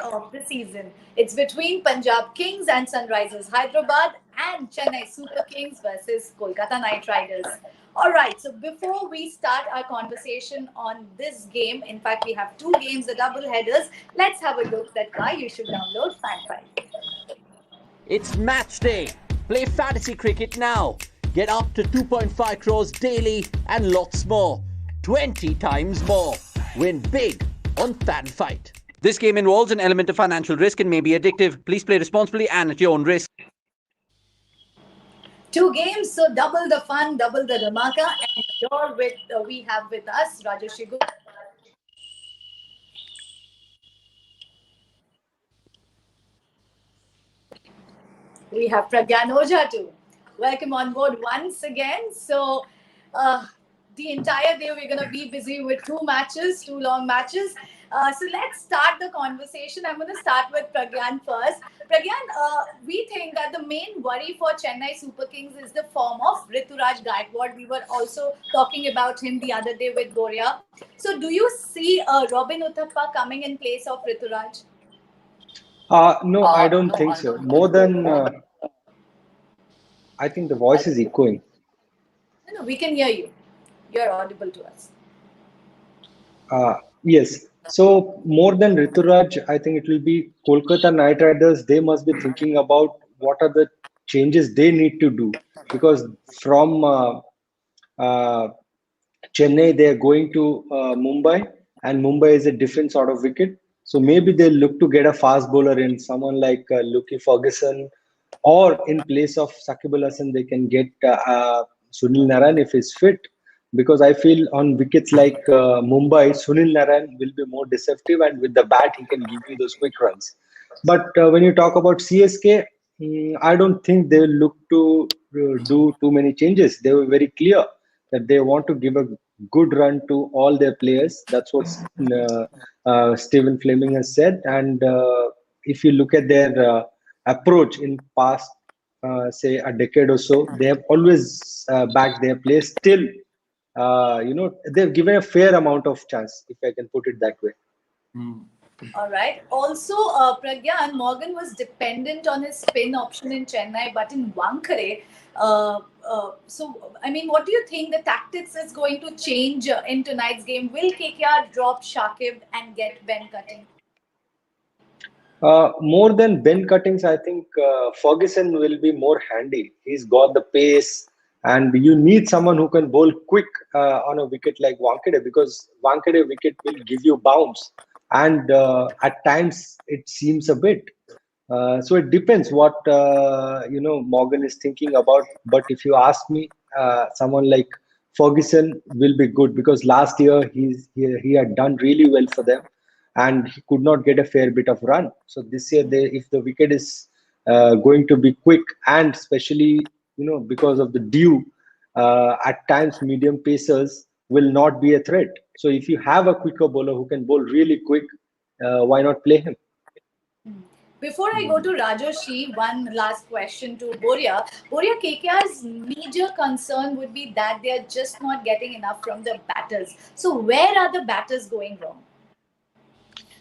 Of the season. It's between Punjab Kings and Sunrisers Hyderabad and Chennai Super Kings versus Kolkata Knight Riders. All right, so before we start our conversation on this game, in fact, we have two games, the double headers. Let's have a look at why you should download FanFi. It's match day. Play fantasy cricket now. Get up to 2.5 crores daily and lots more. 20 times more. Win big on FanFight. This game involves an element of financial risk and may be addictive. Please play responsibly and at your own risk. Two games, so double the fun, double the dhamaka. And we have with us Rajesh. We have Pragyan Ojha too. Welcome on board once again. So, the entire day we're going to be busy with two matches, two long matches. So let's start the conversation. I'm going to start with Pragyan first. Pragyan, we think that the main worry for Chennai Super Kings is the form of Rituraj Gaikwad. We were also talking about him the other day with Goria. So do you see Robin Uthappa coming in place of Rituraj? No, I don't think so. More than, I think the voice is echoing. No, we can hear you. You're audible to us. Yes. So more than Rituraj, I think it will be Kolkata Knight Riders. They must be thinking about what are the changes they need to do, because from Chennai they are going to Mumbai, and Mumbai is a different sort of wicket. So maybe they'll look to get a fast bowler in, someone like Lucky Ferguson, or in place of Sakib Al Hasan they can get Sunil Narayan if he's fit. Because I feel on wickets like Mumbai, Sunil Narayan will be more deceptive, and with the bat he can give you those quick runs. But when you talk about CSK, I don't think they will look to do too many changes. They were very clear that they want to give a good run to all their players. That's what Stephen Fleming has said. And if you look at their approach in past, say a decade or so, they have always backed their players. Still, they've given a fair amount of chance, if I can put it that way. All right. Also, Pragyan, Morgan was dependent on his spin option in Chennai, but in Wankhede. So, I mean, what do you think the tactics is going to change in tonight's game? Will KKR drop Shakib and get Ben Cutting? More than Ben Cuttings, I think Ferguson will be more handy. He's got the pace, and you need someone who can bowl quick on a wicket like Wankhede, because Wankhede wicket will give you bounce, and at times it seems a bit. So it depends what Morgan is thinking about. But if you ask me, someone like Ferguson will be good, because last year he had done really well for them, and he could not get a fair bit of run. So this year, if the wicket is going to be quick, and especially because of the dew, at times medium pacers will not be a threat. So if you have a quicker bowler who can bowl really quick, why not play him? Before I go to Rajoshi, one last question to Boria. Boria, KKR's major concern would be that they are just not getting enough from the batters. So where are the batters going wrong?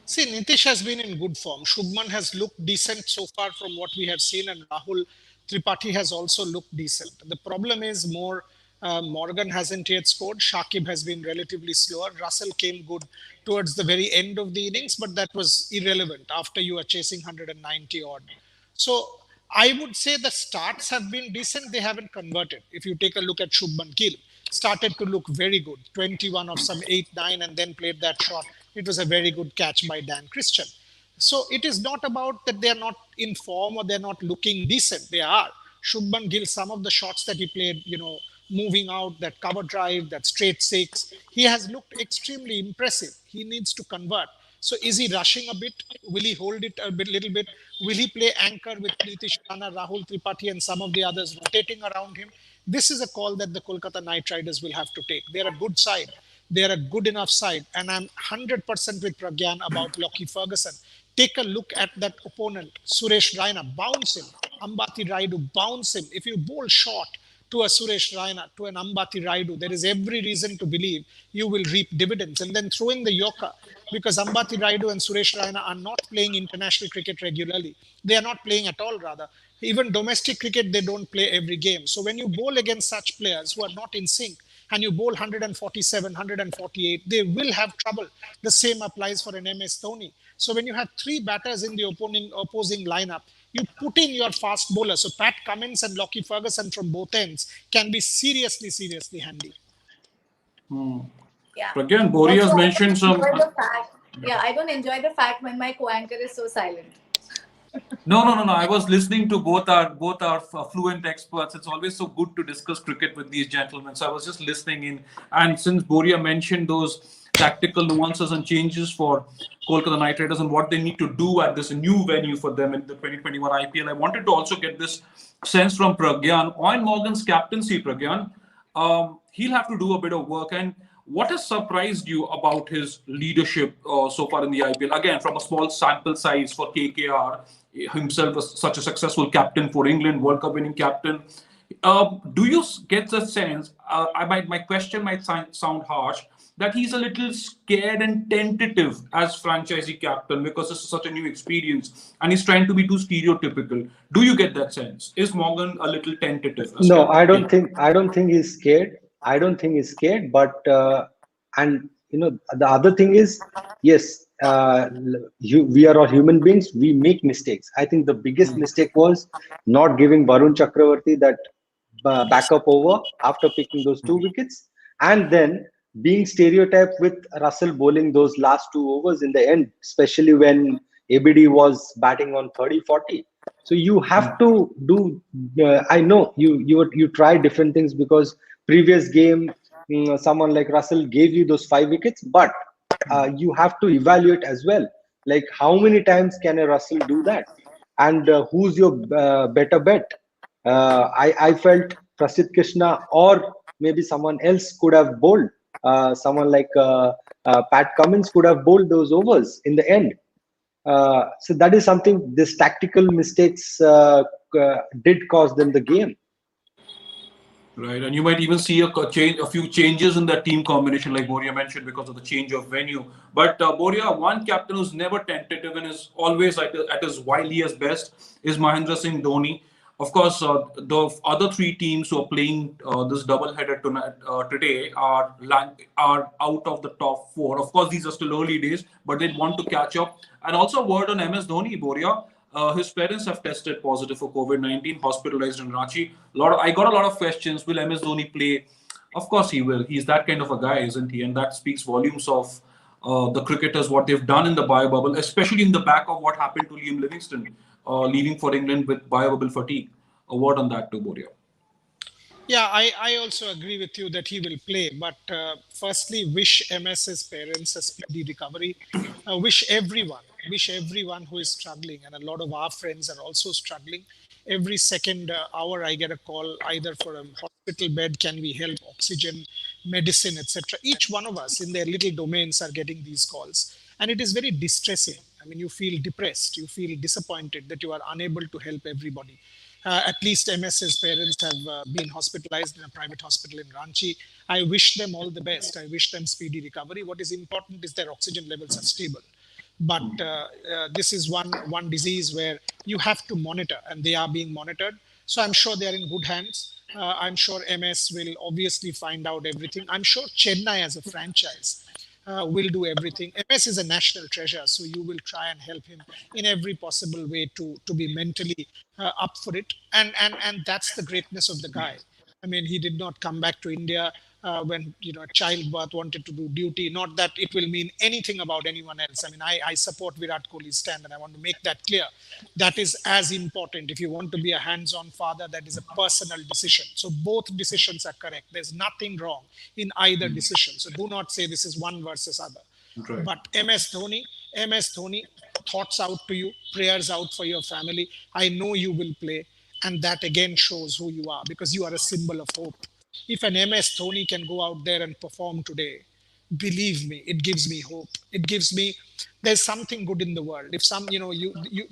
See, Nitish has been in good form. Shubman has looked decent so far from what we have seen, and Rahul Tripathi has also looked decent. The problem is more Morgan hasn't yet scored. Shakib has been relatively slower. Russell came good towards the very end of the innings, but that was irrelevant after you are chasing 190 odd. So I would say the starts have been decent. They haven't converted. If you take a look at Shubman Gill, started to look very good. 21 of some 8, 9, and then played that shot. It was a very good catch by Dan Christian. So it is not about that they are not in form or they're not looking decent. They are. Shubman Gill, some of the shots that he played, moving out, that cover drive, that straight six, he has looked extremely impressive. He needs to convert. So is he rushing a bit? Will he hold it a little bit? Will he play anchor with Nitish Rana, Rahul Tripathi, and some of the others rotating around him? This is a call that the Kolkata Knight Riders will have to take. They're a good side. They're a good enough side. And I'm 100% with Pragyan about Lockie Ferguson. Take a look at that opponent, Suresh Raina. Bounce him. Ambati Raidu, bounce him. If you bowl short, to a Suresh Raina, to an Ambati Raidu, there is every reason to believe you will reap dividends. And then throw in the Yorker, because Ambati Raidu and Suresh Raina are not playing international cricket regularly. They are not playing at all, rather. Even domestic cricket, they don't play every game. So when you bowl against such players who are not in sync, and you bowl 147, 148, they will have trouble. The same applies for an MS Dhoni. So when you have three batters in the opposing lineup, you put in your fast bowler. So Pat Cummins and Lockie Ferguson from both ends can be seriously, seriously handy. Yeah. Again, Boria Also, has I mentioned don't some. enjoy the fact. Yeah, I don't enjoy the fact when my co-anchor is so silent. No. I was listening to both our fluent experts. It's always so good to discuss cricket with these gentlemen. So I was just listening in, and since Boria mentioned those tactical nuances and changes for Kolkata Knight Riders and what they need to do at this new venue for them in the 2021 IPL, I wanted to also get this sense from Pragyan on Morgan's captaincy. Pragyan, he'll have to do a bit of work. And what has surprised you about his leadership so far in the IPL? Again, from a small sample size for KKR, himself as such a successful captain for England, World Cup winning captain. Do you get the sense? My question might sound harsh, that he's a little scared and tentative as franchisee captain because this is such a new experience, and he's trying to be too stereotypical. Do you get that sense? Is Morgan a little tentative as No, I don't captain? think. I don't think he's scared. I don't think he's scared. But and the other thing is, yes, we are all human beings. We make mistakes. I think the biggest mistake was not giving Varun Chakravarti that backup over after picking those 2 wickets, and then being stereotyped with Russell bowling those last 2 overs in the end, especially when ABD was batting on 30, 40. So you have to do. I know you try different things because previous game, someone like Russell gave you those 5 wickets, but you have to evaluate as well. Like how many times can a Russell do that, and who's your better bet? I felt Prasidh Krishna or maybe someone else could have bowled. Someone like Pat Cummins could have bowled those overs in the end. So that is something. This tactical mistakes did cost them the game. Right, and you might even see a few changes in that team combination, like Boria mentioned, because of the change of venue. But Boria, one captain who's never tentative and is always at his wiliest best is Mahendra Singh Dhoni. Of course, the other three teams who are playing this double-header tonight, today are out of the top four. Of course, these are still early days, but they want to catch up. And also, a word on MS Dhoni, Boria. His parents have tested positive for COVID-19, hospitalized in Ranchi. I got a lot of questions. Will MS Dhoni play? Of course he will. He's that kind of a guy, isn't he? And that speaks volumes of the cricketers, what they've done in the bio bubble, especially in the back of what happened to Liam Livingstone, leaving for England with bio bubble fatigue. A word on that too, Boria. Yeah, I also agree with you that he will play. But firstly, wish MS's parents a speedy recovery. Wish everyone who is struggling, and a lot of our friends are also struggling. Every second hour, I get a call either for a hospital bed, can we help, oxygen, medicine, etc. Each one of us in their little domains are getting these calls, and it is very distressing. I mean, you feel depressed, you feel disappointed that you are unable to help everybody. At least MS's parents have been hospitalized in a private hospital in Ranchi. I wish them all the best. I wish them speedy recovery. What is important is their oxygen levels are stable. But this is one disease where you have to monitor, and they are being monitored. So I'm sure they are in good hands. I'm sure MS will obviously find out everything. I'm sure Chennai as a franchise will do everything. MS is a national treasure, so you will try and help him in every possible way to be mentally up for it. And that's the greatness of the guy. I mean, he did not come back to India when childbirth wanted to do duty. Not that it will mean anything about anyone else. I mean, I support Virat Kohli's stand, and I want to make that clear. That is as important. If you want to be a hands-on father, that is a personal decision. So both decisions are correct. There's nothing wrong in either decision. So do not say this is one versus other. Right. But MS Dhoni, thoughts out to you, prayers out for your family. I know you will play, and that again shows who you are, because you are a symbol of hope. If an MS Dhoni can go out there and perform today, believe me, it gives me hope. It gives me there's something good in the world. If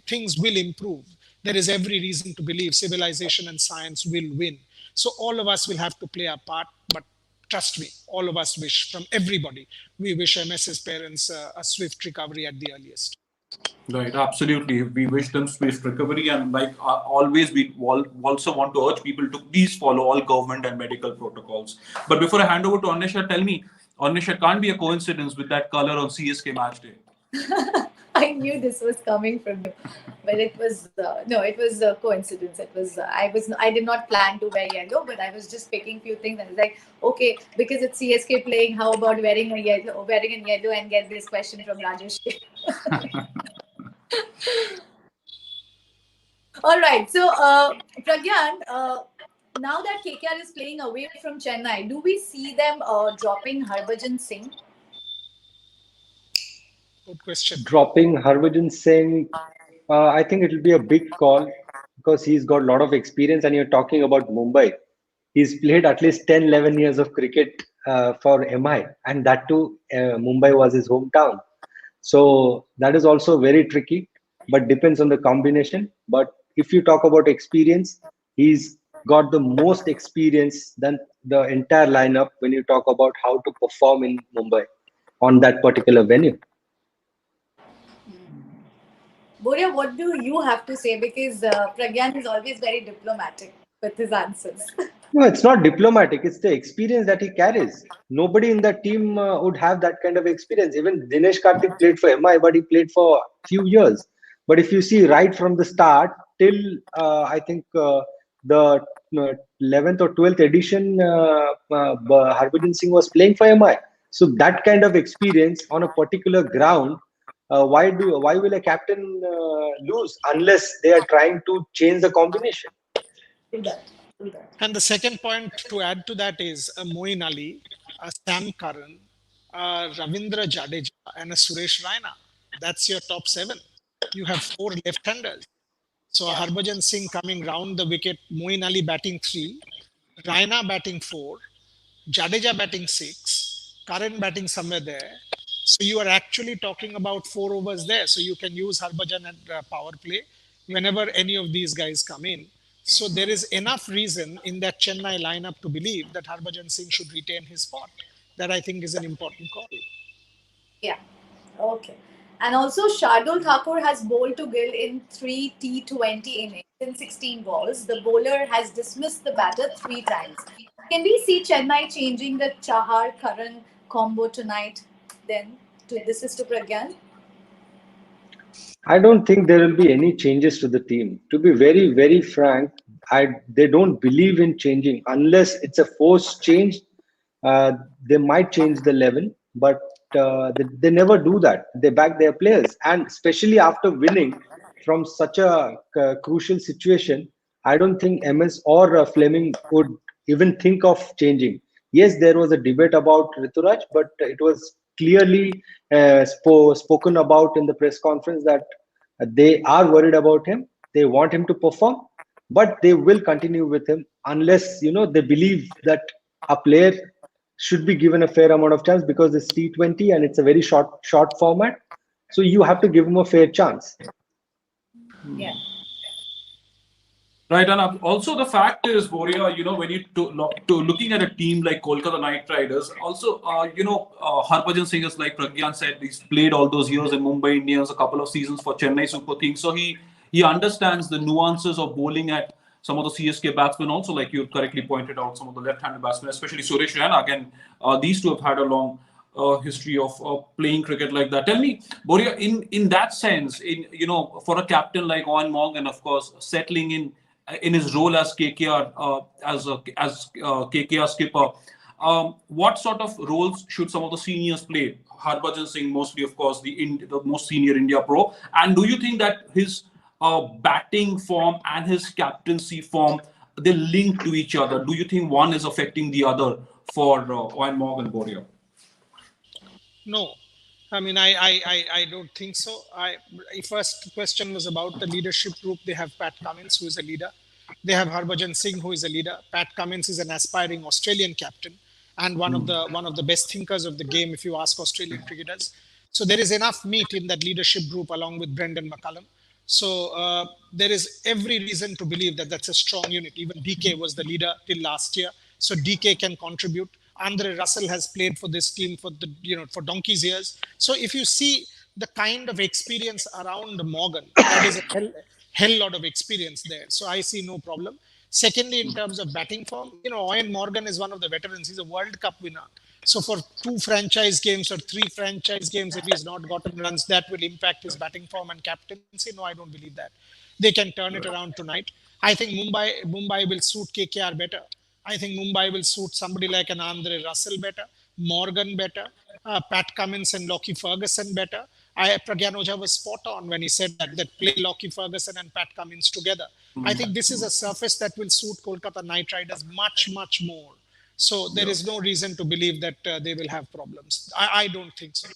things will improve, there is every reason to believe civilization and science will win. So all of us will have to play our part. But trust me, all of us wish, from everybody, we wish MS's parents a swift recovery at the earliest. Right, absolutely. We wish them swift recovery, and like always, we also want to urge people to please follow all government and medical protocols. But before I hand over to Anisha, tell me, Anisha, can't be a coincidence with that color on CSK match day. I knew this was coming from you, but it was no, it was a coincidence. It was I did not plan to wear yellow, but I was just picking few things. I was like, okay, because it's CSK playing, how about wearing a yellow, and get this question from Rajesh. All right, so Pragyan, now that KKR is playing away from Chennai, do we see them dropping Harbhajan Singh? Good question. Dropping Harbhajan Singh, I think it will be a big call because he's got a lot of experience, and you're talking about Mumbai. He's played at least 10, 11 years of cricket for MI, and that too, Mumbai was his hometown. So that is also very tricky, but depends on the combination. But if you talk about experience, he's got the most experience than the entire lineup when you talk about how to perform in Mumbai on that particular venue. Boria, what do you have to say? Because Pragyan is always very diplomatic with his answers. No, it's not diplomatic. It's the experience that he carries. Nobody in the team would have that kind of experience. Even Dinesh Karthik played for MI, but he played for a few years. But if you see right from the start till I think the 11th or 12th edition, Harbhajan Singh was playing for MI. So that kind of experience on a particular ground, why will a captain lose unless they are trying to change the combination? Do that. Do that. And the second point to add to that is a Moeen Ali, a Sam Curran, a Ravindra Jadeja, and a Suresh Raina. That's your top seven. You have four left-handers. So Harbhajan Singh coming round the wicket, Moeen Ali batting 3, Raina batting 4, Jadeja batting 6, Curran batting somewhere there. So you are actually talking about 4 overs there. So you can use Harbhajan at power play whenever any of these guys come in. So there is enough reason in that Chennai lineup to believe that Harbhajan Singh should retain his spot. That I think is an important call. Yeah. Okay. And also, Shardul Thakur has bowled to Gill in 3 T20 innings in 16 balls. The bowler has dismissed the batter 3 times. Can we see Chennai changing the Chahar Karan combo tonight? Then, this is to Pragyan. I don't think there will be any changes to the team. To be very, very frank, they don't believe in changing unless it's a forced change. They might change the 11, but they never do that. They back their players, and especially after winning from such a crucial situation, I don't think MS or Fleming would even think of changing. Yes, there was a debate about Rituraj, but it was clearly spoken about in the press conference that they are worried about him. They want him to perform, but they will continue with him unless they believe that a player should be given a fair amount of chance, because it's T20 and it's a very short format. So you have to give him a fair chance. Yeah. Right, and also the fact is, Boria, when you looking at a team like Kolkata Knight Riders, also, Harbhajan Singh, is like Pragyan said, he's played all those years in Mumbai Indians, a couple of seasons for Chennai Super Kings, so he understands the nuances of bowling at some of the CSK batsmen. Also, like you correctly pointed out, some of the left-handed batsmen, especially Suresh Raina. Again, these two have had a long history of playing cricket like that. Tell me, Boria, in that sense, for a captain like Owen Morgan, of course, settling in his role as KKR as KKR skipper, what sort of roles should some of the seniors play? Harbhajan Singh, mostly, of course, the most senior India pro. And do you think that his batting form and his captaincy form, they link to each other? Do you think one is affecting the other for Owen Morgan, Boria? No, I mean, I don't think so. First question was about the leadership group. They have Pat Cummins, who is a leader. They have Harbhajan Singh, who is a leader. Pat Cummins is an aspiring Australian captain and one of the best thinkers of the game, if you ask Australian cricketers. So there is enough meat in that leadership group, along with Brendan McCullum, So there is every reason to believe that that's a strong unit. Even DK was the leader till last year, so DK can contribute. Andre Russell has played for this team for the for donkey's years. So if you see the kind of experience around Morgan, that is a hell lot of experience there. So I see no problem. Secondly, in terms of batting form, Owen Morgan is one of the veterans. He's a World Cup winner. So for 2 franchise games or 3 franchise games, if he's not gotten runs, that will impact his batting form and captaincy. No, I don't believe that. They can turn it around tonight. I think Mumbai will suit KKR better. I think Mumbai will suit somebody like an Andre Russell better, Morgan better, Pat Cummins and Lockie Ferguson better. Pragyan Ojha was spot on when he said that play Lockie Ferguson and Pat Cummins together. I think this is a surface that will suit Kolkata Knight Riders much, much more. So there is no reason to believe that they will have problems. I don't think so.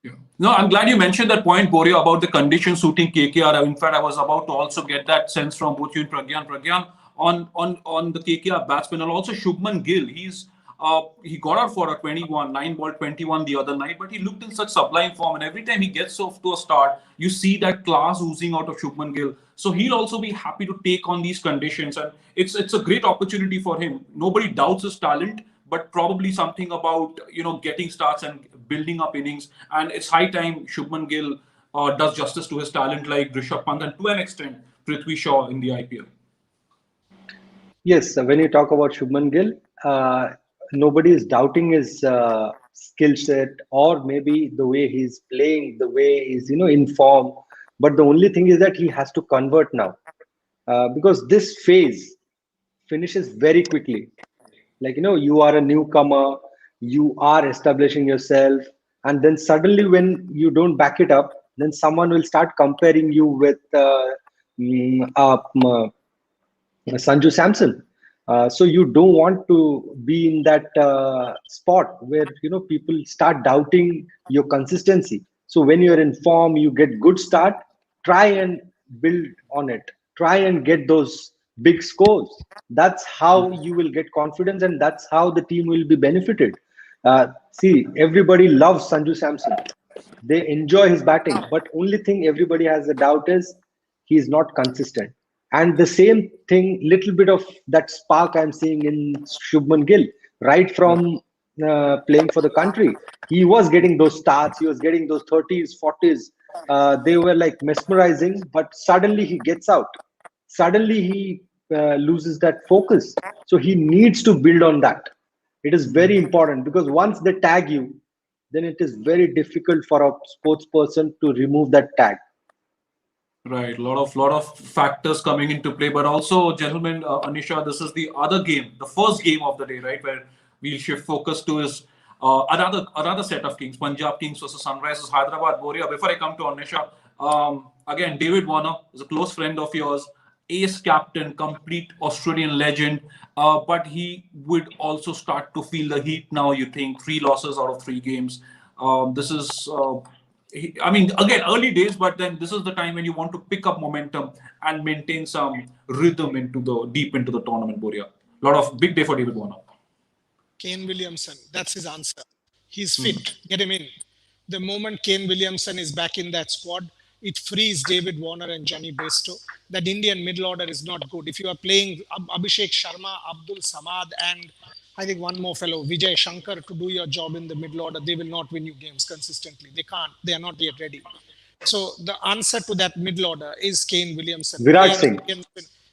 Yeah. No, I'm glad you mentioned that point, Boria, about the condition suiting KKR. In fact, I was about to also get that sense from both you and Pragyan. Pragyan, on the KKR batsman, and also Shubman Gill. He got out for a 9-ball 21 the other night, but he looked in such sublime form. And every time he gets off to a start, you see that class oozing out of Shubman Gill. So he'll also be happy to take on these conditions, and it's a great opportunity for him. Nobody doubts his talent, but probably something about getting starts and building up innings. And it's high time Shubman Gill does justice to his talent, like Rishabh Pant and to an extent Prithvi Shaw in the IPL. Yes, when you talk about Shubman Gill, nobody is doubting his skill set or maybe the way he's playing, the way he's in form. But the only thing is that he has to convert now, because this phase finishes very quickly. Like you are a newcomer, you are establishing yourself, and then suddenly when you don't back it up, then someone will start comparing you with Sanju Samson. So you don't want to be in that spot where people start doubting your consistency. So when you're in form, you get good start, try and build on it. Try and get those big scores. That's how you will get confidence, and that's how the team will be benefited. See, everybody loves Sanju Samson. They enjoy his batting, but only thing everybody has a doubt is he's not consistent. And the same thing, little bit of that spark I'm seeing in Shubman Gill, right from playing for the country. He was getting those starts, he was getting those 30s, 40s. They were like mesmerizing, but suddenly he gets out. Suddenly he loses that focus. So he needs to build on that. It is very important, because once they tag you, then it is very difficult for a sports person to remove that tag. Right, lot of factors coming into play, but also, gentlemen, Anisha, this is the other game, the first game of the day, right, where we'll shift focus to is another set of Kings, Punjab Kings versus Sunrisers Hyderabad. Boria, before I come to Anisha, again, David Warner is a close friend of yours, ace captain, complete Australian legend, but he would also start to feel the heat now. You think 3 losses out of 3 games. This is. I mean, again, early days, but then this is the time when you want to pick up momentum and maintain some rhythm deep into the tournament, Boria. Lot of big day for David Warner. Kane Williamson, that's his answer. He's fit. Get him in. The moment Kane Williamson is back in that squad, it frees David Warner and Johnny Bairstow. That Indian middle order is not good. If you are playing Abhishek Sharma, Abdul Samad, and I think one more fellow, Vijay Shankar, to do your job in the middle order, they will not win you games consistently. They can't. They are not yet ready. So the answer to that middle order is Kane Williamson. Virat Singh.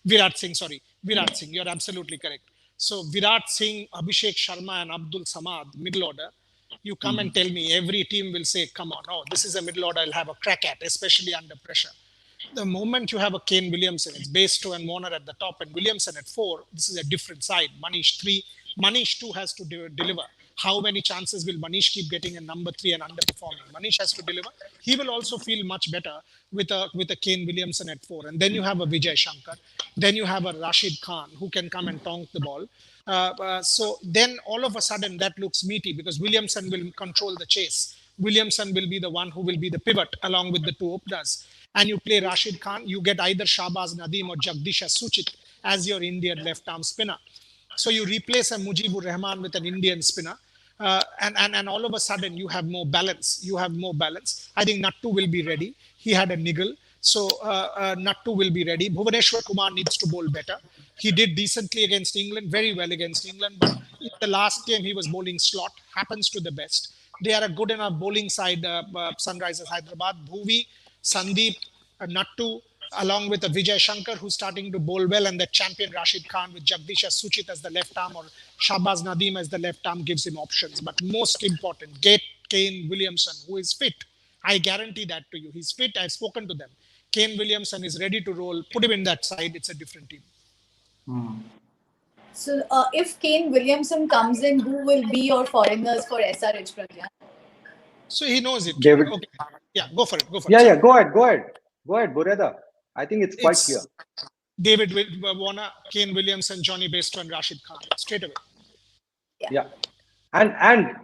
Virat Singh. You're absolutely correct. So Virat Singh, Abhishek Sharma, and Abdul Samad, middle order. You come and tell me, every team will say, come on, oh, this is a middle order I'll have a crack at, especially under pressure. The moment you have a Kane Williamson, it's Bairstow and Warner at the top and Williamson at 4. This is a different side. Manish 3. Manish 2 has to deliver. How many chances will Manish keep getting a number 3 and underperforming? Manish has to deliver. He will also feel much better with a Kane Williamson at 4. And then you have a Vijay Shankar. Then you have a Rashid Khan who can come and tonk the ball. So then all of a sudden that looks meaty, because Williamson will control the chase. Williamson will be the one who will be the pivot along with the 2 openers. And you play Rashid Khan, you get either Shahbaz Nadeem or Jagdish Suchit as your Indian left-arm spinner. So you replace a Mujibur Rahman with an Indian spinner. And all of a sudden you have more balance. I think Nattu will be ready. He had a niggle. So Nattu will be ready. Bhuvaneshwar Kumar needs to bowl better. He did decently against England, very well against England, but in the last game he was bowling slot. Happens to the best. They are a good enough bowling side. Sunrisers Hyderabad, Bhuvi, Sandeep, Nattu, along with a Vijay Shankar who's starting to bowl well, and the champion Rashid Khan with Jagdish Suchit as the left arm or Shahbaz Nadeem as the left arm gives him options. But most important, get Kane Williamson, who is fit. I guarantee that to you. He's fit. I've spoken to them. Kane Williamson is ready to roll. Put him in that side. It's a different team. So, if Kane Williamson comes in, who will be your foreigners for SRH, Pragyan? So he knows it. David. Okay. Yeah, go for it. Yeah, go ahead, Bureda. I think it's quite clear. David Warner, Kane Williamson, Johnny Bairstow, and Rashid Khan straight away. Yeah. And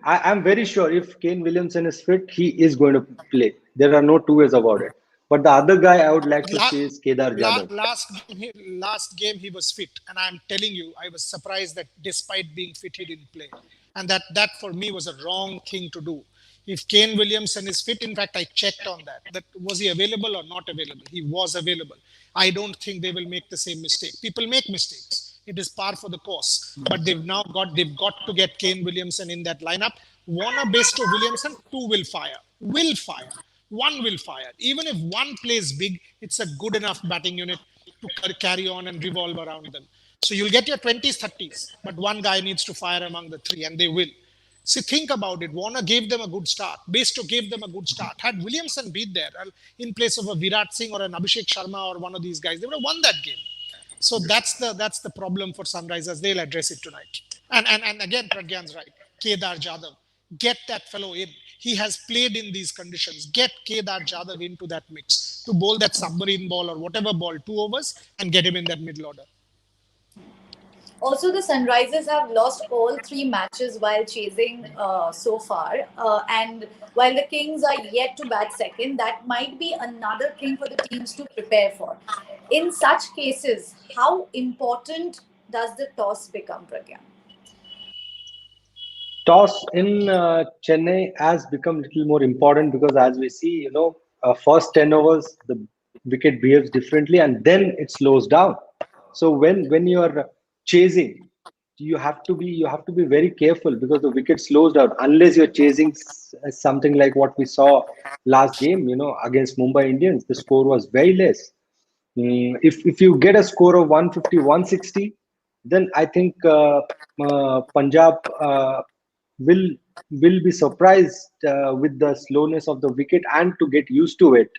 I'm very sure if Kane Williamson is fit, he is going to play. There are no two ways about it. But the other guy I would like to say is Kedar Jadhav. Last game he was fit, and I'm telling you, I was surprised that despite being fit, he didn't play. And that for me was a wrong thing to do. If Kane Williamson is fit, in fact, I checked on that was he available or not available? He was available. I don't think they will make the same mistake. People make mistakes. It is par for the course. But they've got to get Kane Williamson in that lineup. Warner, Bairstow, Williamson, two will fire. One will fire. Even if one plays big, it's a good enough batting unit to carry on and revolve around them. So you'll get your 20s, 30s, but one guy needs to fire among the three, and they will. See, think about it. Warner gave them a good start. Bairstow gave them a good start. Had Williamson been there in place of a Virat Singh or an Abhishek Sharma or one of these guys, they would have won that game. So that's the problem for Sunrisers. They'll address it tonight. And again, Pragyan's right. Kedar Jadhav, get that fellow in. He has played in these conditions. Get Kedar Jadhav into that mix to bowl that submarine ball or whatever ball, 2 overs, and get him in that middle order. Also, the Sunrisers have lost all 3 matches while chasing so far. And while the Kings are yet to bat second, that might be another thing for the teams to prepare for. In such cases, how important does the toss become, Pragyan? Toss in Chennai has become a little more important because as we see, first 10 overs, the wicket behaves differently and then it slows down. So when you are chasing, you have to be very careful because the wicket slows down unless you're chasing something like what we saw last game, against Mumbai Indians. The score was very less. If you get a score of 150, 160, then I think Punjab will be surprised with the slowness of the wicket and to get used to it.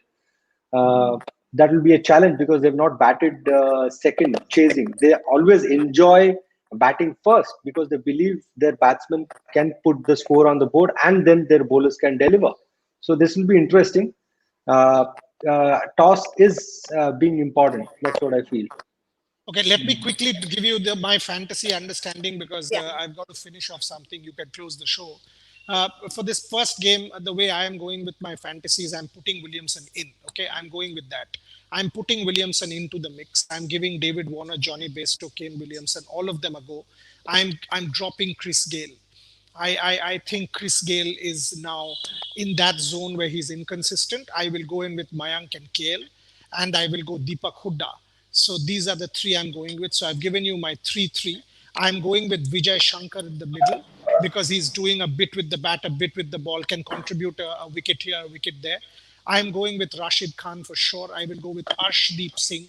That will be a challenge because they've not batted second chasing. They always enjoy batting first because they believe their batsmen can put the score on the board and then their bowlers can deliver. So this will be interesting. Toss is being important. That's what I feel. Okay, let me quickly give you my fantasy understanding because I've got to finish off something. You can close the show. For this first game, the way I am going with my fantasies, I'm putting Williamson in. Okay, I'm going with that. I'm putting Williamson into the mix. I'm giving David Warner, Johnny Bairstow, Kane Williamson, all of them a go. I'm dropping Chris Gale. I think Chris Gale is now in that zone where he's inconsistent. I will go in with Mayank and KL, and I will go Deepak Hooda. So these are the 3 I'm going with. So I've given you my 3-3. I'm going with Vijay Shankar in the middle because he's doing a bit with the bat, a bit with the ball, can contribute a wicket here, a wicket there. I'm going with Rashid Khan for sure. I will go with Arshdeep Singh.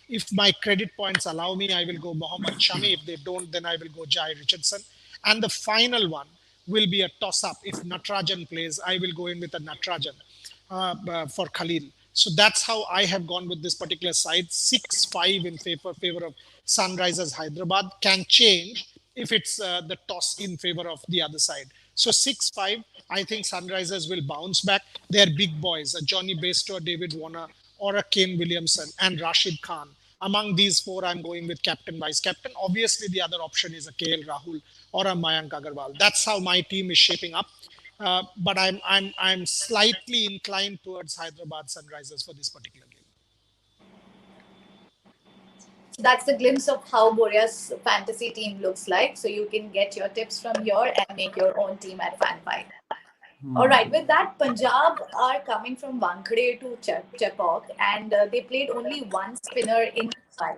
If my credit points allow me, I will go Mohammad Shami. If they don't, then I will go Jai Richardson. And the final one will be a toss-up. If Natarajan plays, I will go in with a Natarajan for Khalil. So that's how I have gone with this particular side. 6-5 in favor of Sunrisers Hyderabad. Can change if it's the toss in favor of the other side. So 6-5, I think Sunrisers will bounce back. They're big boys, a Johnny Bairstow, David Warner, or a Kane Williamson, and Rashid Khan. Among these 4, I'm going with captain, vice captain. Obviously, the other option is a KL Rahul or a Mayank Agarwal. That's how my team is shaping up. But I'm slightly inclined towards Hyderabad Sunrisers for this particular game. So that's the glimpse of how Boria's fantasy team looks like. So you can get your tips from here and make your own team at FanFi. All right. With that, Punjab are coming from Wankhede to Chepauk, and they played only one spinner in Mumbai.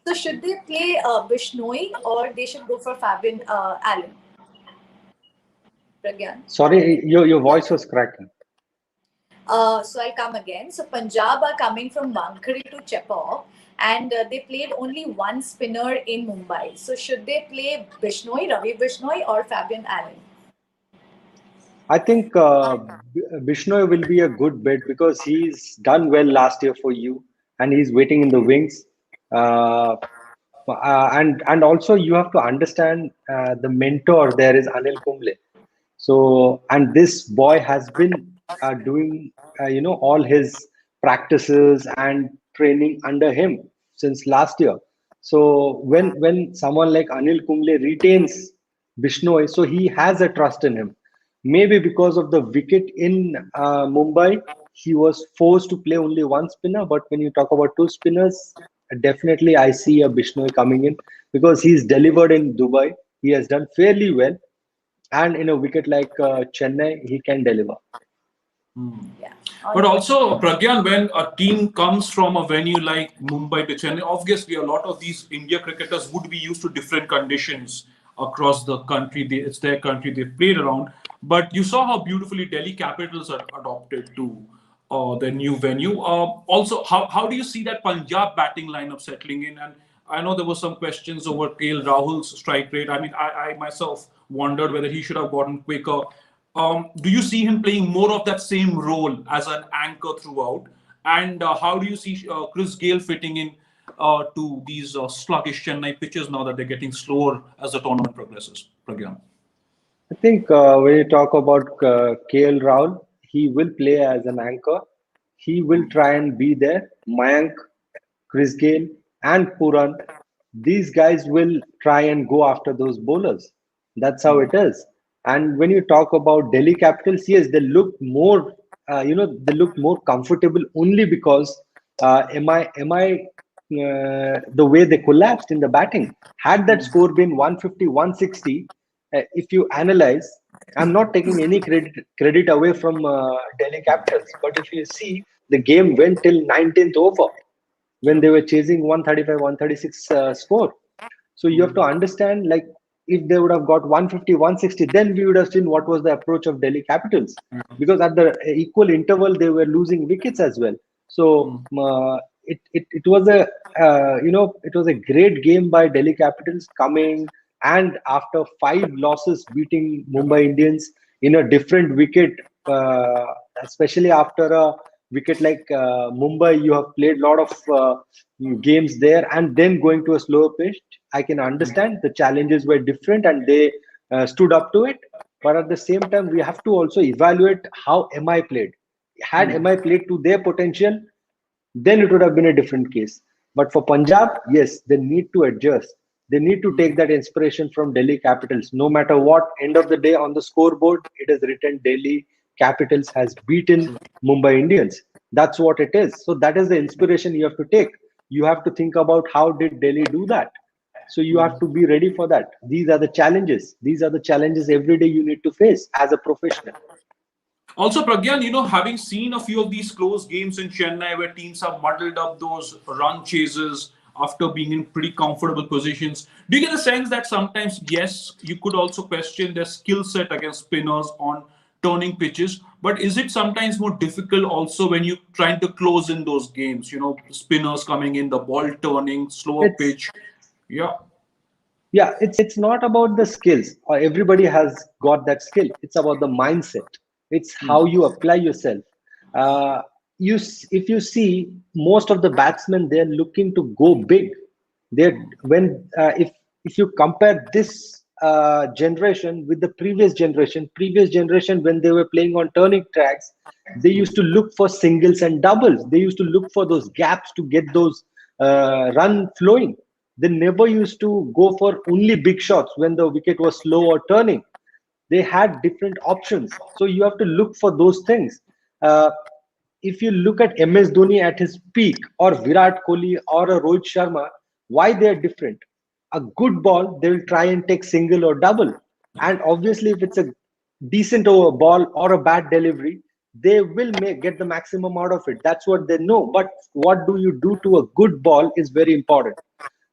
So should they play Bishnoi or they should go for Fabian Allen? Pragyan. Sorry, your voice was cracking. So I'll come again. So Punjab are coming from Wankhede to Chepauk, and they played only one spinner in Mumbai. So should they play Bishnoi, Ravi Bishnoi, or Fabian Allen? I think Bishnoi will be a good bet because he's done well last year for you, and he's waiting in the wings. Uh, and also you have to understand the mentor there is Anil Kumble. So, and this boy has been doing all his practices and training under him since last year. So when someone like Anil Kumble retains Bishnoi, so he has a trust in him. Maybe because of the wicket in Mumbai, he was forced to play only one spinner. But when you talk about two spinners, definitely I see a Bishnoi coming in because he's delivered in Dubai. He has done fairly well, and in a wicket like Chennai, he can deliver. Yeah. But also, Pragyan, when a team comes from a venue like Mumbai to Chennai, obviously a lot of these India cricketers would be used to different conditions across the country. It's their country they've played around. But you saw how beautifully Delhi Capitals are adopted to the new venue. Also, how do you see that Punjab batting lineup settling in? And I know there were some questions over KL Rahul's strike rate. I mean, I myself wondered whether he should have gotten quicker. Do you see him playing more of that same role as an anchor throughout? And how do you see Chris Gale fitting in to these sluggish Chennai pitches now that they're getting slower as the tournament progresses? Pragyan. I think when you talk about KL Rahul, he will play as an anchor. He will try and be there. Mayank, Chris Gale, and Puran, these guys will try and go after those bowlers. That's how it is. And when you talk about Delhi Capitals, yes, they look more, they look more comfortable only because the way they collapsed in the batting. Had that score been 150, 160, if you analyze, I'm not taking any credit away from Delhi Capitals, but if you see, the game went till 19th over when they were chasing 135, 136 score. So you have to understand, like, if they would have got 150, 160, then we would have seen what was the approach of Delhi Capitals. Because at the equal interval, they were losing wickets as well. So it was a it was a great game by Delhi Capitals coming, and after 5 losses beating Mumbai Indians in a different wicket, especially after a wicket like Mumbai, you have played a lot of games there, and then going to a slower pitch. I can understand the challenges were different, and they stood up to it. But at the same time, we have to also evaluate how MI played. Had MI played to their potential, then it would have been a different case. But for Punjab, yes, they need to adjust. They need to take that inspiration from Delhi Capitals. No matter what, end of the day on the scoreboard, it is written Delhi Capitals has beaten Mumbai Indians. That's what it is. So that is the inspiration you have to take. You have to think about how did Delhi do that. So you have to be ready for that. These are the challenges. These are the challenges every day you need to face as a professional. Also, Pragyan, having seen a few of these close games in Chennai where teams have muddled up those run chases after being in pretty comfortable positions, do you get a sense that sometimes, yes, you could also question their skill set against spinners on turning pitches, but is it sometimes more difficult also when you're trying to close in those games, spinners coming in, the ball turning, slower pitch? Yeah, it's not about the skills. Everybody has got that skill. It's about the mindset. It's how you apply yourself. If you see, most of the batsmen, they're looking to go big. If you compare this generation with the previous generation when they were playing on turning tracks, they used to look for singles and doubles. They used to look for those gaps to get those run flowing. They never used to go for only big shots when the wicket was slow or turning. They had different options. So you have to look for those things. If you look at MS Dhoni at his peak, or Virat Kohli or a Rohit Sharma, why they are different? A good ball, they will try and take single or double. And obviously, if it's a decent over ball or a bad delivery, they will get the maximum out of it. That's what they know. But what do you do to a good ball is very important.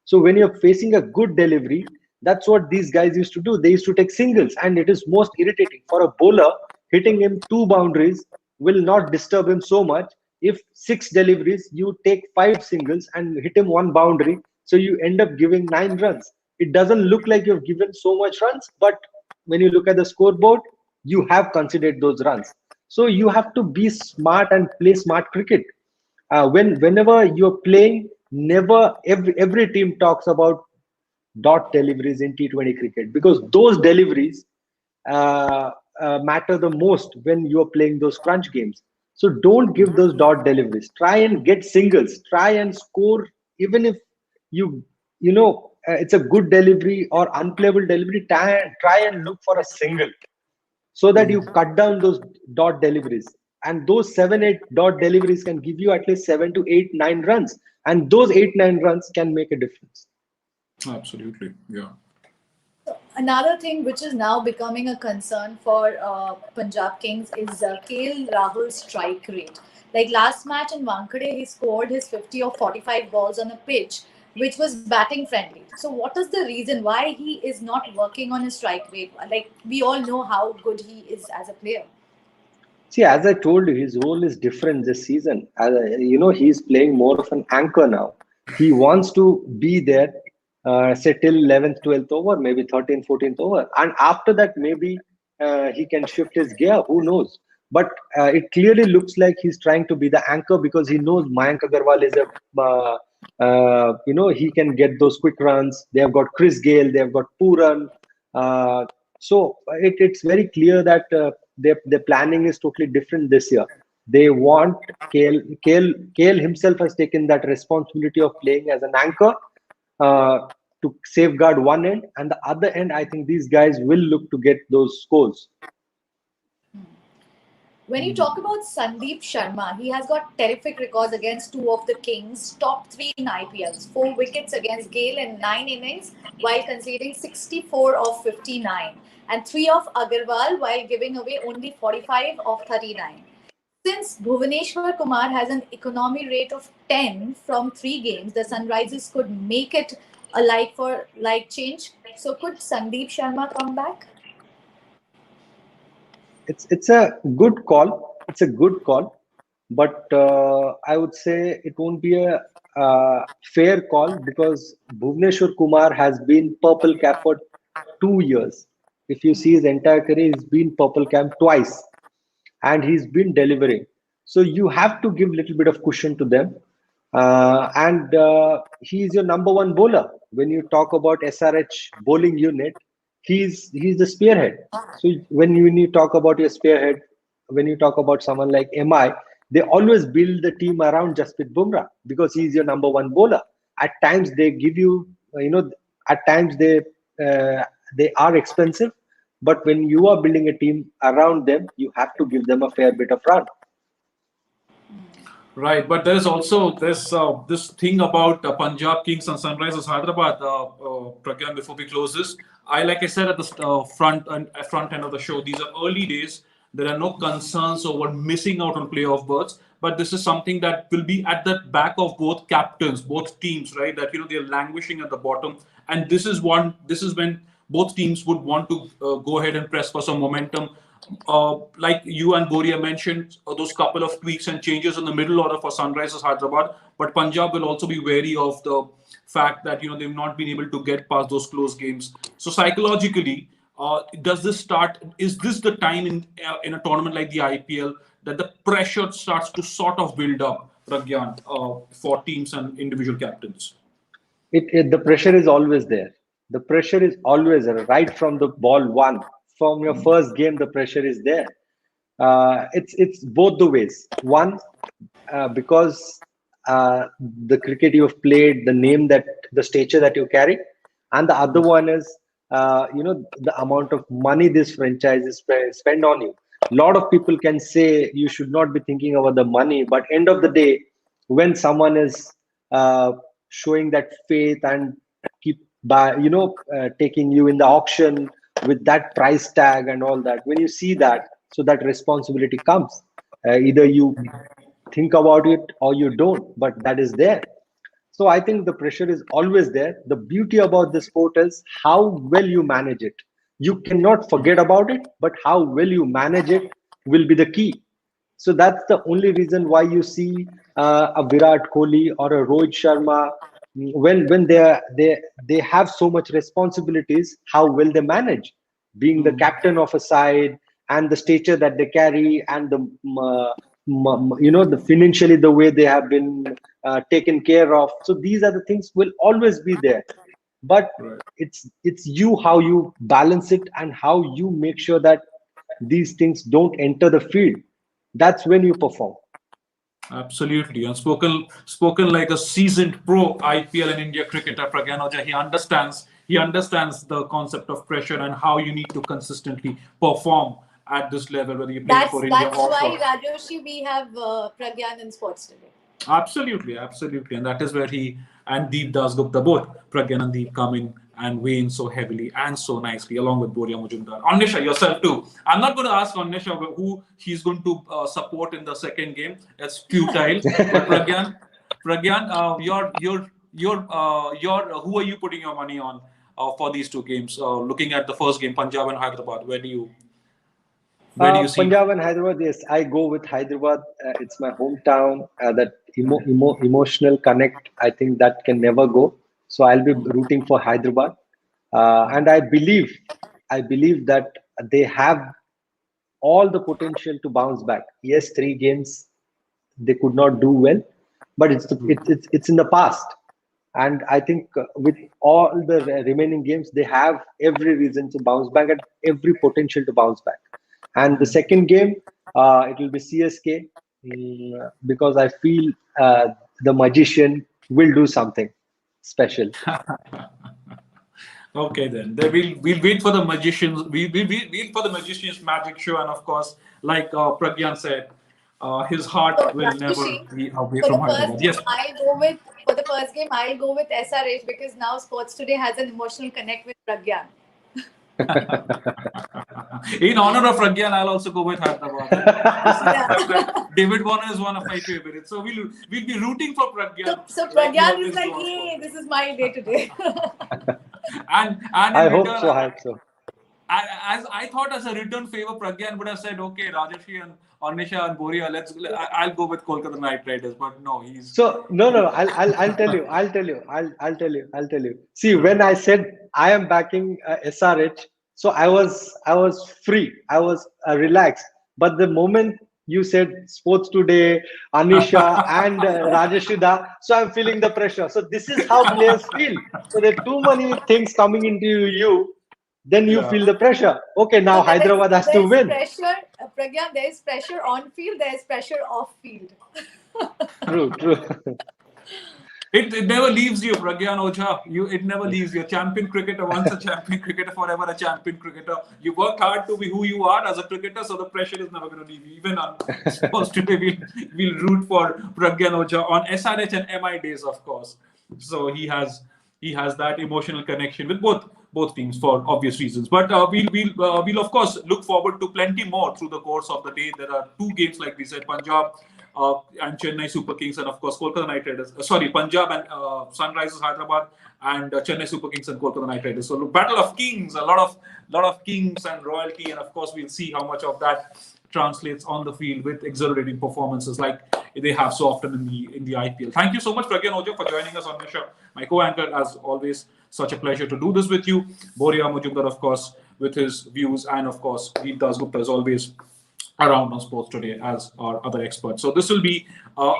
So when you're facing a good delivery, that's what these guys used to do. They used to take singles, and it is most irritating for a bowler. Hitting him 2 boundaries will not disturb him so much. If 6 deliveries, you take 5 singles and hit him 1 boundary, so you end up giving 9 runs. It doesn't look like you've given so much runs, but when you look at the scoreboard, you have considered those runs. So you have to be smart and play smart cricket. Whenever you're playing, never every team talks about dot deliveries in T20 cricket, because those deliveries matter the most when you're playing those crunch games. So don't give those dot deliveries. Try and get singles. Try and score, even if it's a good delivery or unplayable delivery. Try and look for a single, so that you cut down those dot deliveries. And those 7-8 dot deliveries can give you at least 7 to 8 9 runs, and those 8 9 runs can make a difference. Absolutely, yeah. Another thing which is now becoming a concern for Punjab Kings is KL Rahul's strike rate. Like last match in Wankhede, he scored his 50 or 45 balls on a pitch which was batting friendly. So what is the reason why he is not working on his strike rate? Like we all know how good he is as a player. See, as I told you, his role is different this season. He's playing more of an anchor now. He wants to be there, say till 11th, 12th over, maybe 13th, 14th over. And after that, maybe he can shift his gear. Who knows? But it clearly looks like he's trying to be the anchor, because he knows Mayank Agarwal is he can get those quick runs. They have got Chris Gale, they have got Pooran. So it's very clear that their planning is totally different this year. They want KL himself has taken that responsibility of playing as an anchor to safeguard one end, and the other end, I think these guys will look to get those scores. When you talk about Sandeep Sharma, he has got terrific records against two of the Kings' top 3 in IPLs. 4 wickets against Gale in 9 innings while conceding 64 of 59, and 3 of Agarwal while giving away only 45 of 39. Since Bhuvaneshwar Kumar has an economy rate of 10 from 3 games, the Sunrisers could make it a like for like change. So could Sandeep Sharma come back? It's a good call. It's a good call, but I would say it won't be a fair call, because Bhuvaneshwar Kumar has been purple cap for 2 years. If you see his entire career, he's been purple cap twice, and he's been delivering. So you have to give a little bit of cushion to them. And he's your number 1 bowler. When you talk about SRH bowling unit, he's the spearhead. So when you talk about your spearhead, when you talk about someone like MI, they always build the team around Jasprit Bumrah, because he's your number 1 bowler. At times they give you, at times they are expensive, but when you are building a team around them, you have to give them a fair bit of run. Right, but there's also this thing about Punjab Kings and Sunrisers Hyderabad. Pragyan, before we close this, like I said at the front end of the show, these are early days. There are no concerns over missing out on playoff berths, but this is something that will be at the back of both captains, both teams, right? That they're languishing at the bottom, and this is when both teams would want to go ahead and press for some momentum. Like you and Boria mentioned, those couple of tweaks and changes in the middle order for Sunrisers Hyderabad, but Punjab will also be wary of the fact that they've not been able to get past those close games. So psychologically, does this start? Is this the time in a tournament like the IPL that the pressure starts to sort of build up, Pragyan, for teams and individual captains? The pressure is always there. The pressure is always there, right from the ball 1. From your first game, the pressure is there. It's both the ways. One, because the cricket you've played, the stature that you carry, and the other one is the amount of money this franchise is spend on you. A lot of people can say you should not be thinking about the money, but end of the day, when someone is showing that faith and keep taking you in the auction with that price tag and all that. When you see that, so that responsibility comes. Either you think about it or you don't, but that is there. So I think the pressure is always there. The beauty about the sport is how well you manage it. You cannot forget about it, but how well you manage it will be the key. So that's the only reason why you see a Virat Kohli or a Rohit Sharma, when they have so much responsibilities, how well they manage being the captain of a side, and the stature that they carry, and the the financially the way they have been taken care of. So these are the things will always be there, but Right. it's you how you balance it and how you make sure that these things don't enter the field. That's when you perform. Absolutely, and spoken like a seasoned pro IPL and India cricketer, Pragyan Ojha. He understands the concept of pressure and how you need to consistently perform at this level, whether you're playing for India That's or why, for. Rajoshi, we have Pragyan in sports today. Absolutely, absolutely. And that is where he and Deep Dasgupta, both Pragyan and Deep, come in and weigh in so heavily and so nicely, along with Boria Majumdar. Annisha, yourself too. I'm not going to ask Annisha who he's going to support in the second game. It's futile. But Pragyan, who are you putting your money on for these two games? Looking at the first game, Punjab and Hyderabad, where do you see? Punjab and Hyderabad, yes, I go with Hyderabad. It's my hometown. That emotional connect, I think that can never go. So I'll be rooting for Hyderabad, and I believe that they have all the potential to bounce back. Yes, 3 games they could not do well, but it's in the past, and I think with all the remaining games, they have every reason to bounce back and every potential to bounce back. And the second game, it will be CSK, because I feel the magician will do something special. Okay, then. We'll wait for the magicians. We'll wait for the magician's magic show, and of course, like Pragyan said, his So, heart will never Rajoshi, be away for the from first Hyderabad. game, Yes. I'll go with SRH because now Sports Today has an emotional connect with Pragyan. In honor of Pragyan, I'll also go with Hyderabad. David Warner is one of my favorites, so we'll be rooting for Pragyan. So like we Pragyan always is like, do on hey, Sport. this is my day today. And I in hope return, so. I hope so. I thought as a return favor, Pragyan would have said, okay, Rajeshi and Anisha and Boria, I'll go with Kolkata Knight Riders, but no, he's. So no. I'll tell you. I'll tell you. See, when I said I am backing SRH, so I was free. I was relaxed. But the moment you said Sports Today, Anisha and Rajeshida, so I'm feeling the pressure. So this is how players feel. So there are too many things coming into you. Then you Yeah. feel the pressure. Okay, now So Hyderabad has to there's win. pressure, Pragyan, there's pressure on field, there's pressure off field. True, true. It never leaves you, Pragyan Ojha. It never leaves you. A champion cricketer, once a champion cricketer, forever a champion cricketer. You work hard to be who you are as a cricketer, so the pressure is never going to leave you. Even on Sports Today, we'll root for Pragyan Ojha on SRH and MI days, of course. So he has that emotional connection with both teams for obvious reasons. But we'll of course look forward to plenty more through the course of the day. There are 2 games, like we said, Punjab and Chennai Super Kings, and of course Kolkata Knight Riders. Punjab and Sunrisers Hyderabad, and Chennai Super Kings and Kolkata Knight Riders. So battle of kings, a lot of kings and royalty, and of course we'll see how much of that translates on the field with exhilarating performances like they have so often in the IPL. Thank you so much, Pragyan Ojha, for joining us on the show. My co-anchor, as always, such a pleasure to do this with you. Boria Majumdar, of course, with his views, and of course, Deep Dasgupta, as always, around on Sports Today as our other experts. So this will be,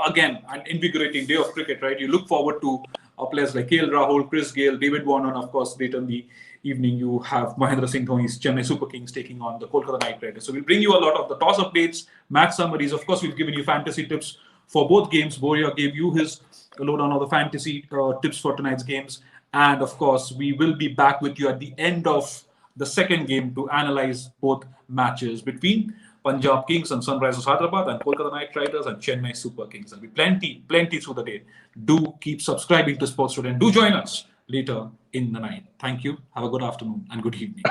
again, an invigorating day of cricket, right? You look forward to players like KL Rahul, Chris Gale, David Warner, and of course, later in the evening, you have Mahendra Singh Dhoni's Chennai Super Kings taking on the Kolkata Knight Riders. So we'll bring you a lot of the toss updates, match summaries. Of course, we've given you fantasy tips for both games. Boria gave you his lowdown of the fantasy tips for tonight's games. And of course, we will be back with you at the end of the second game to analyze both matches between Punjab Kings and Sunrisers Hyderabad, and Kolkata Knight Riders and Chennai Super Kings. There'll be plenty through the day. Do keep subscribing to Sports Today and do join us later in the night. Thank you. Have a good afternoon and good evening.